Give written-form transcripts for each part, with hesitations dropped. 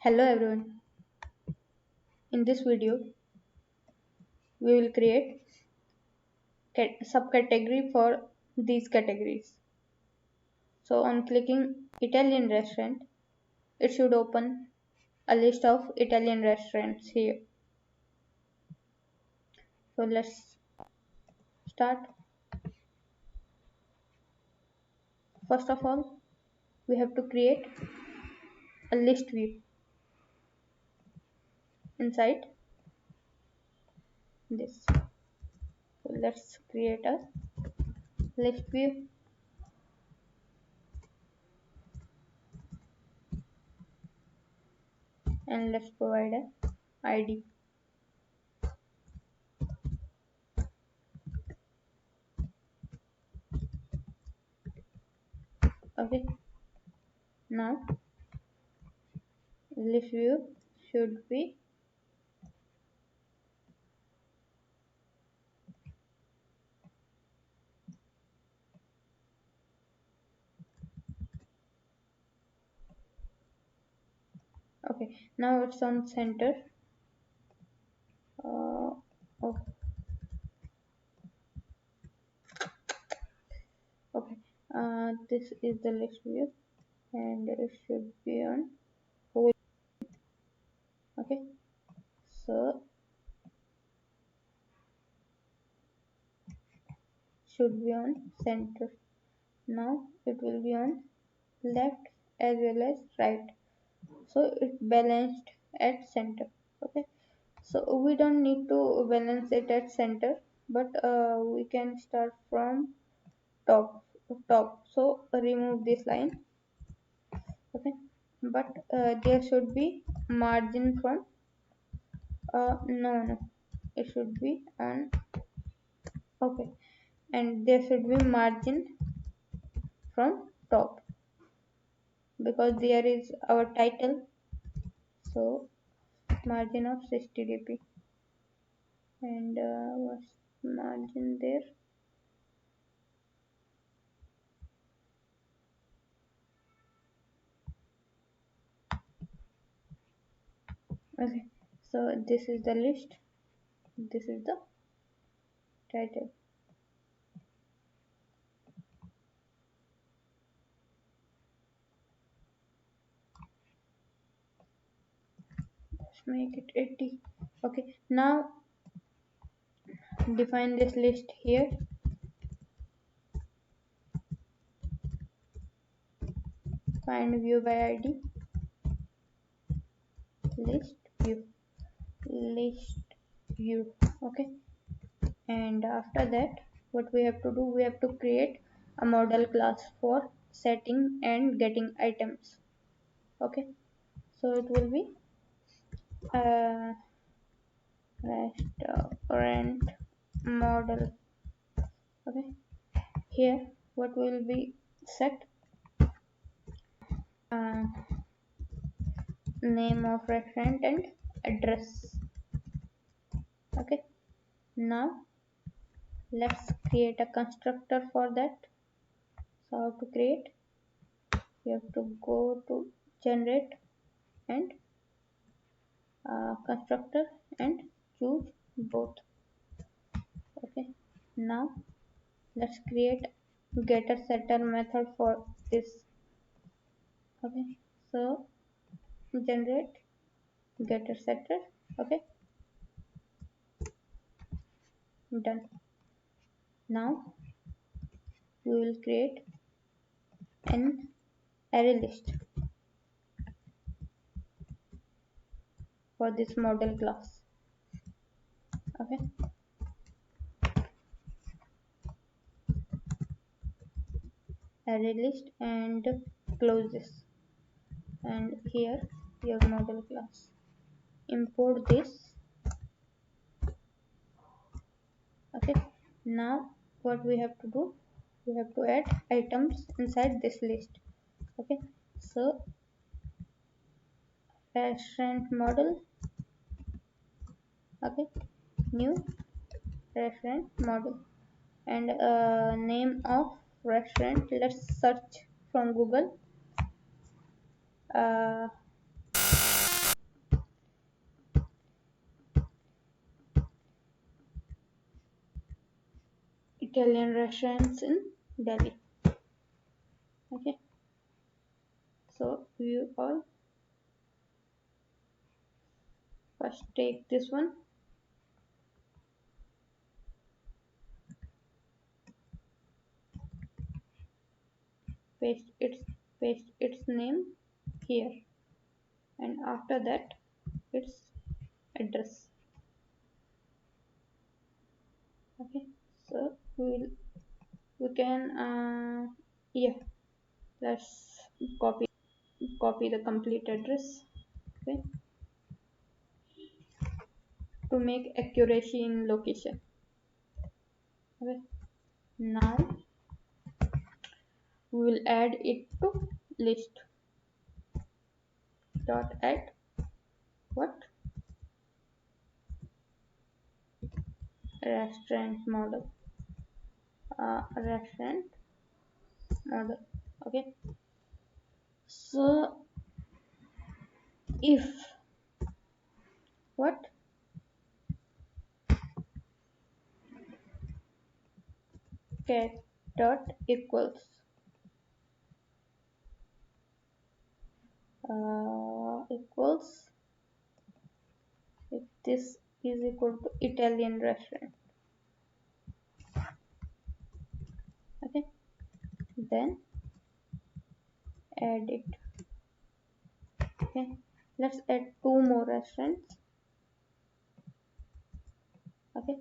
Hello everyone. In this video, we will create subcategory for these categories. So on clicking Italian restaurant, it should open a list of Italian restaurants here. So let's start. First of all, we have to create a list view inside this. So let's create a list view. And let's provide a ID. Okay. Now list view should be okay. Now it's on center. Oh, okay. This is the list view and it should be on whole. Okay, so should be on center. Now it will be on left as well as right, so it balanced at center. Okay, so we don't need to balance it at center, but we can start from top. So remove this line. Okay, but there should be margin from no, it should be on. Okay, and there should be margin from top because there is our title, so margin of 60 dp. And what's margin there? Okay, so this is the list, this is the title. Let's make it 80. Okay, now define this list here. Find view by id, list view. Okay, and after that what we have to do, we have to create a model class for setting and getting items. Okay, so it will be restaurant model. Okay, here what will be set, uh, name of restaurant and address. Okay, now let's create a constructor for that. So how to create, you have to go to generate and constructor and choose both. Okay, now let's create getter setter method for this. Okay, so generate getter setter. Okay, done. Now we will create an array list for this model class. Okay, array list and close this, and here your model class. Import this. Okay, now what we have to do, we have to add items inside this list. Okay, so restaurant model. Okay, new restaurant model, and name of restaurant, let's search from Google, Italian restaurants in Delhi. Okay, so you all first take this one, paste its name here, and after that its address. Okay, so we can yeah, let's copy the complete address. Okay, to make accuracy in location. Okay, now we will add it to list dot add what restaurant model, restaurant model. Okay, so if what cat dot equals if this is equal to Italian restaurant. Okay, then add it. Okay, let's add two more restaurants. Okay,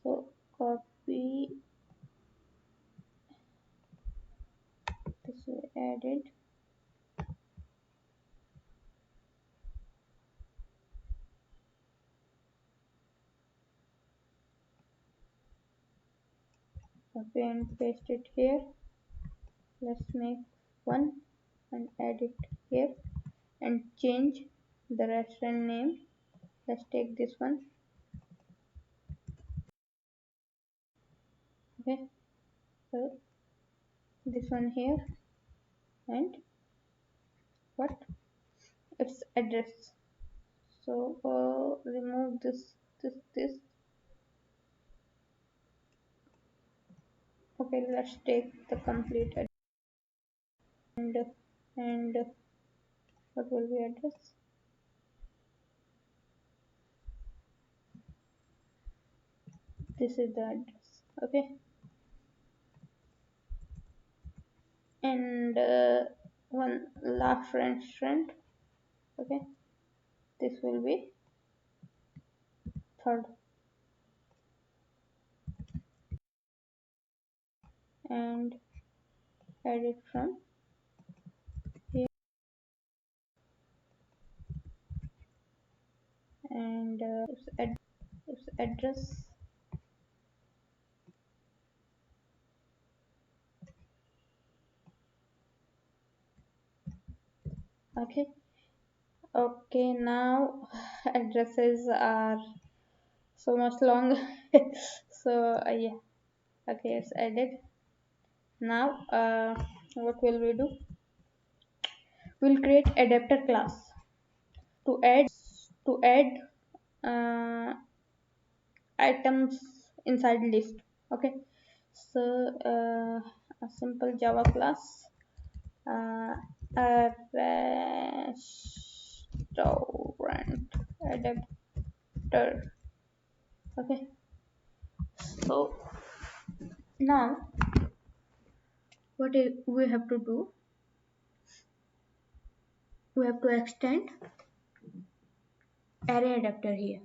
so copy this, we added, copy and paste it here. Let's make one and add it here and change the restaurant name. Let's take this one. Okay, so this one here and what its address. So remove this. Okay, let's take the complete address. And what will be address? This is the address. Okay, and one last restaurant. Okay, this will be third, and add it from here, and its address. Okay, okay, now addresses are so much long. So yeah, okay, it's added. Now what will we do? We'll create adapter class to add uh, items inside list. Okay, so a simple Java class, a restaurant adapter. Okay, so now we have to do, we have to extend array adapter here.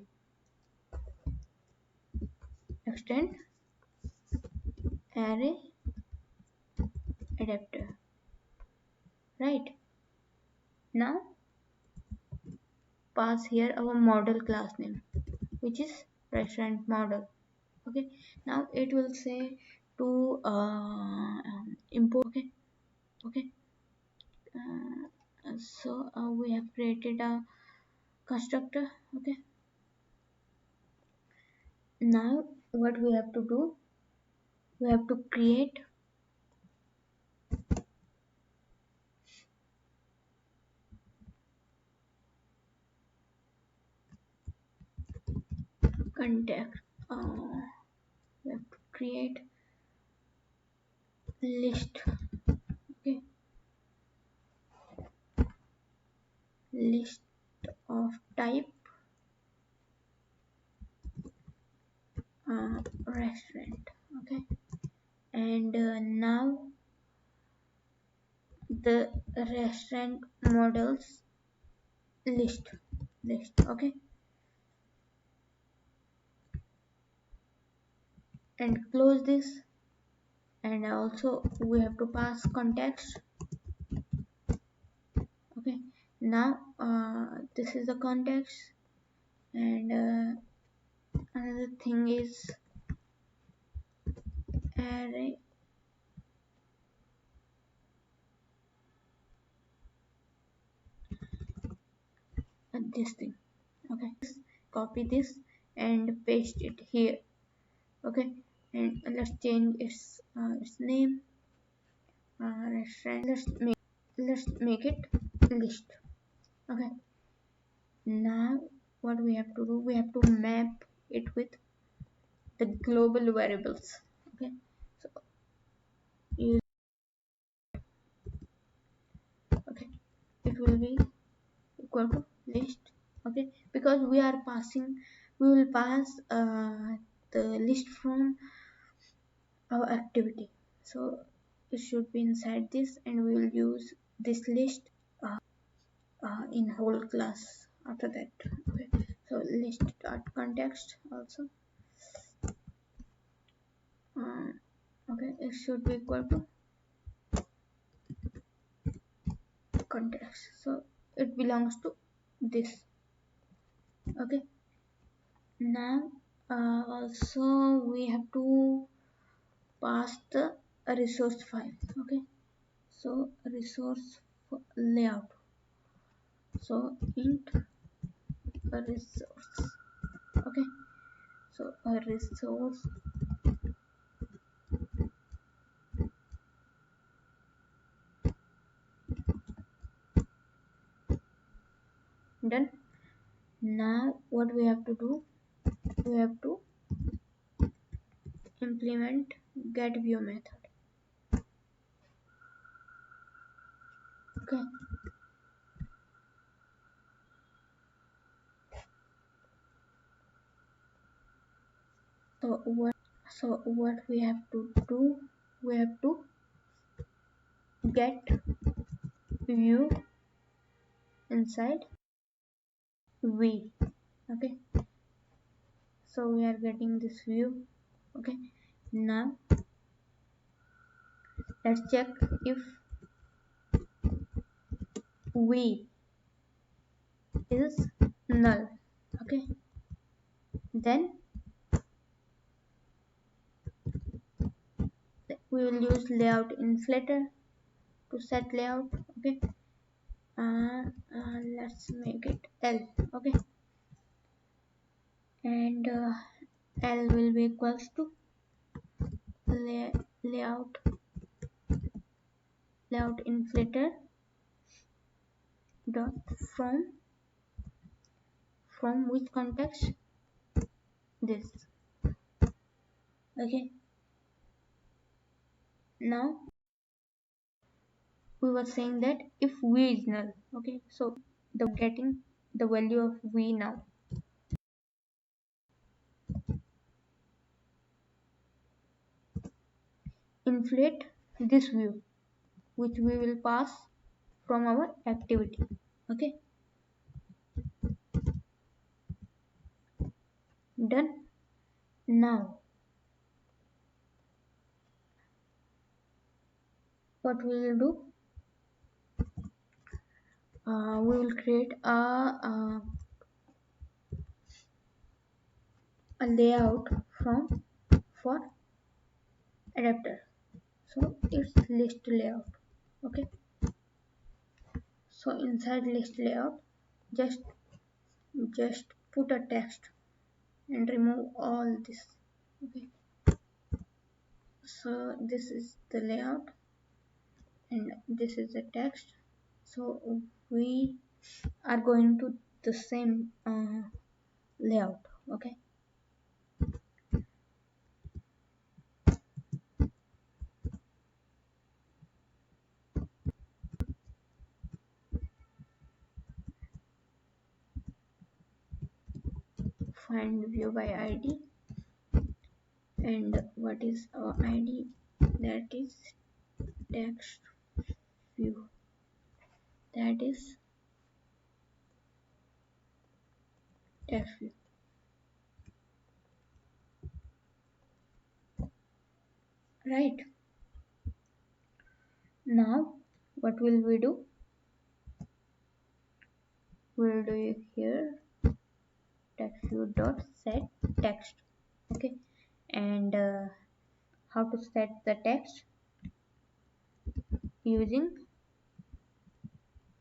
Extend array adapter. Right, now pass here our model class name, which is restaurant model. Okay, now it will say to import. Okay, so we have created a constructor. Okay, now what we have to do, we have to create contact, we have to create list. Okay, list of type restaurant. Okay, and now the restaurant models list. Okay, and close this, and also we have to pass context. Okay, now this is the context, and another thing is array this thing. Okay, copy this and paste it here. Okay, and let's change its name, restaurant. Let's make it list. Okay, now what we have to do, we have to map it with the global variables. Okay, so use, okay, it will be equal to list. Okay, because we will pass the list from our activity, so it should be inside this, and we will use this list in whole class after that. Okay, so list dot context also, okay, it should be equal to context, so it belongs to this. Okay, now also we have to pass the resource file. Okay, so resource layout, so int a resource. Okay, so a resource done. Now what we have to do, we have to implement get view method. Okay, so what we have to do, we have to get view inside v. Okay, so we are getting this view. Okay, now let's check if v is null. Okay, then we will use layout in Flutter to set layout. Okay, let's make it L. Okay, and L will be equals to layout in Flutter dot from which context, this. Okay, now we were saying that if v is null. Okay, so the getting the value of v now. Inflate this view which we will pass from our activity. Okay, done. Now what we will do, we will create a layout for adapter, so it's list layout. Okay, so inside list layout, just put a text and remove all this. Okay, so this is the layout and this is the text, so we are going to the same layout. Okay, find view by id, and what is our id? That is text view, that is text view. Right, now what will we do? We'll do it here, text view dot set text. Okay, and how to set the text? Using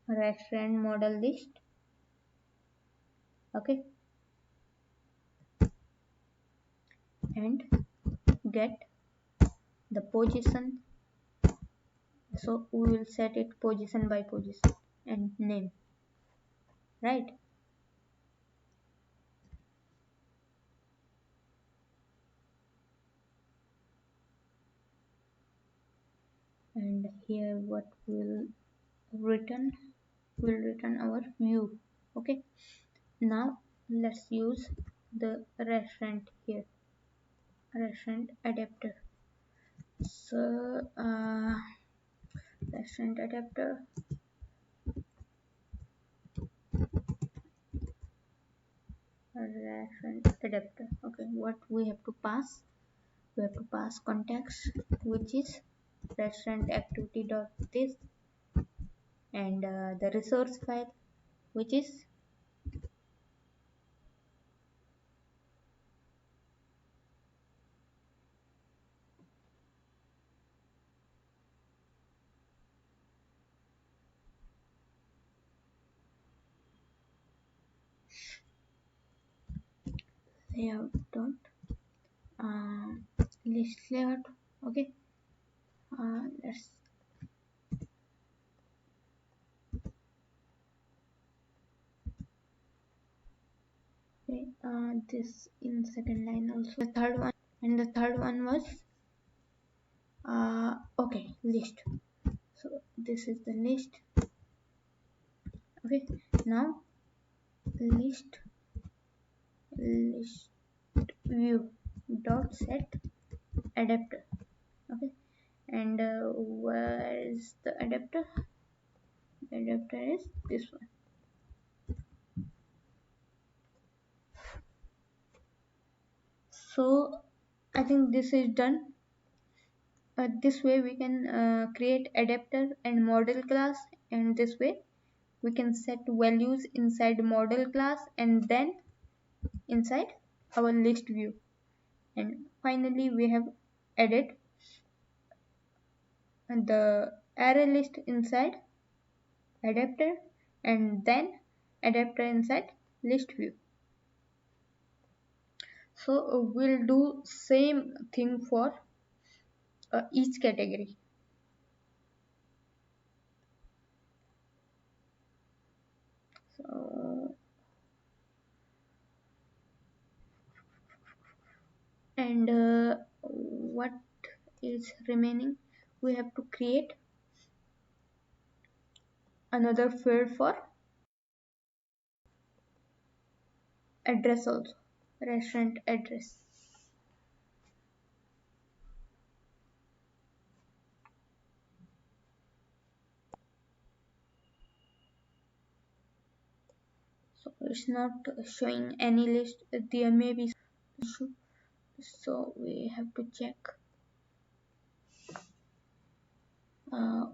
restaurant model list. Okay, and get the position, so we will set it position by position, and name. Right, and here what will return? Will return our view. Okay, now let's use the restaurant here, restaurant adapter. So restaurant adapter, restaurant adapter. Okay, what we have to pass? We have to pass context, which is restaurant activity dot this, and the resource file, which is layout dot list layout. Okay, let's say this in second line also. The third one, and the third one was okay, list. So this is the list. Okay, now list view dot set adapter. Okay, and where is the adapter? The adapter is this one. So I think this is done. This way we can create adapter and model class, and this way we can set values inside model class and then inside our list view, and finally we have added the array list inside adapter and then adapter inside list view. So we'll do same thing for each category. So and what is remaining? We have to create another field for address also, restaurant address. So it's not showing any list, there may be issue, so we have to check. uh,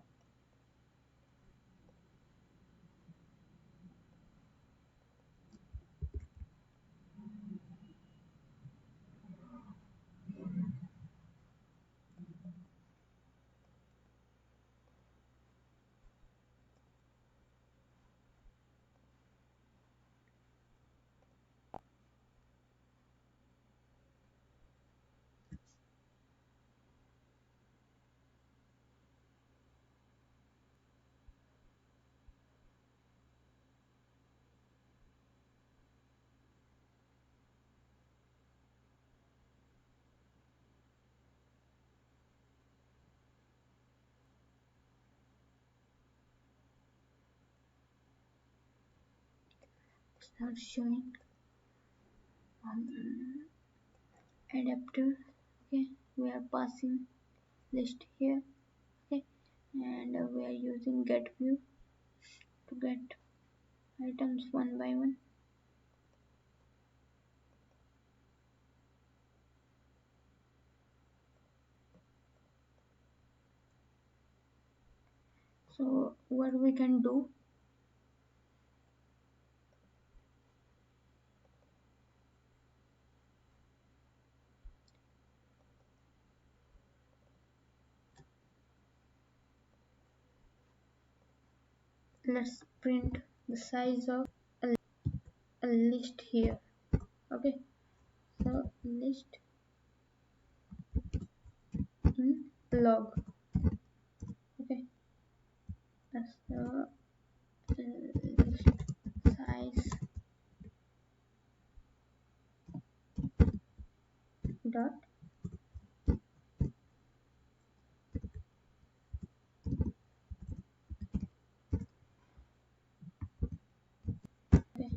start showing adapter. Okay, we are passing list here. Okay, and we are using get view to get items one by one. So what we can do, let's print the size of a list here. Okay, so list in log. Okay, that's the list size dot okay,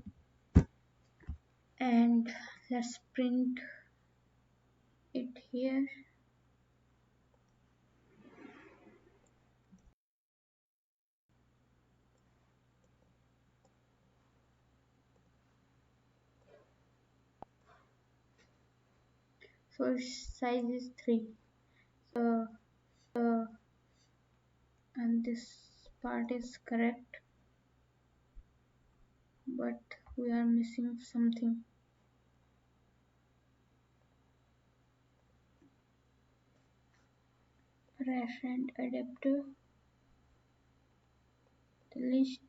and let's print it here. So its size is 3. So and this part is correct, but we are missing something. Referent adapter, the list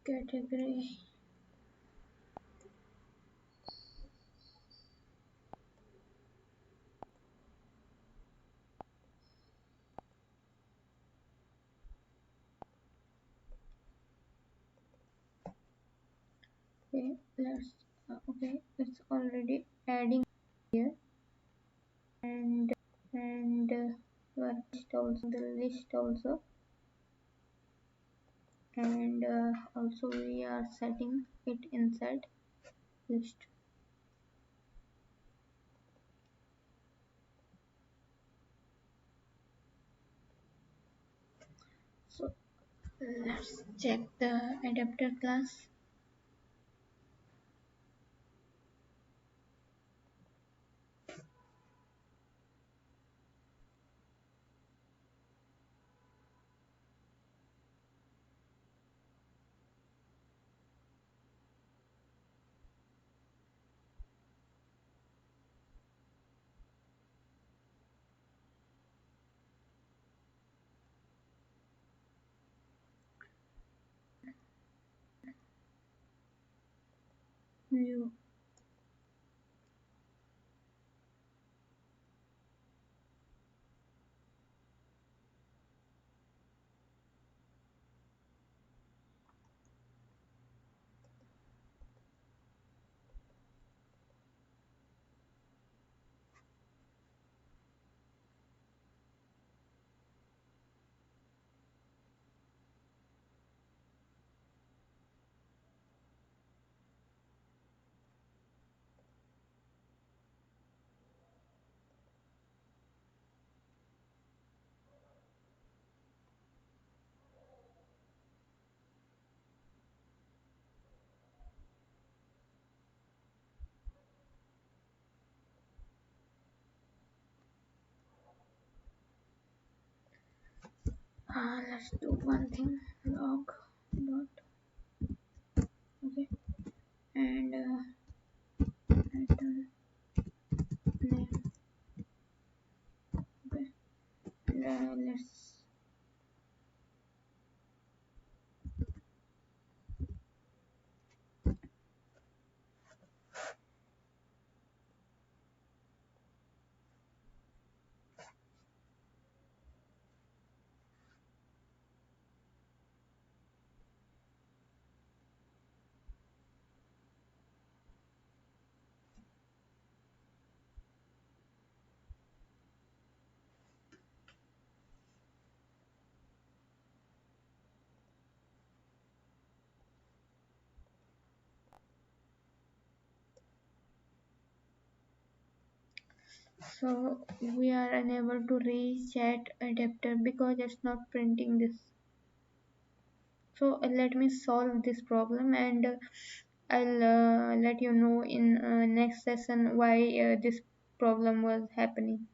category. Okay, let's okay, it's already adding here, and the list also, and also we are setting it inside list. So let's check the adapter class. You. Let's do one thing. Log dot. Okay. And item name. Okay. And let's. So we are unable to reach chat adapter because it's not printing this. So let me solve this problem, and I'll let you know in next session why this problem was happening.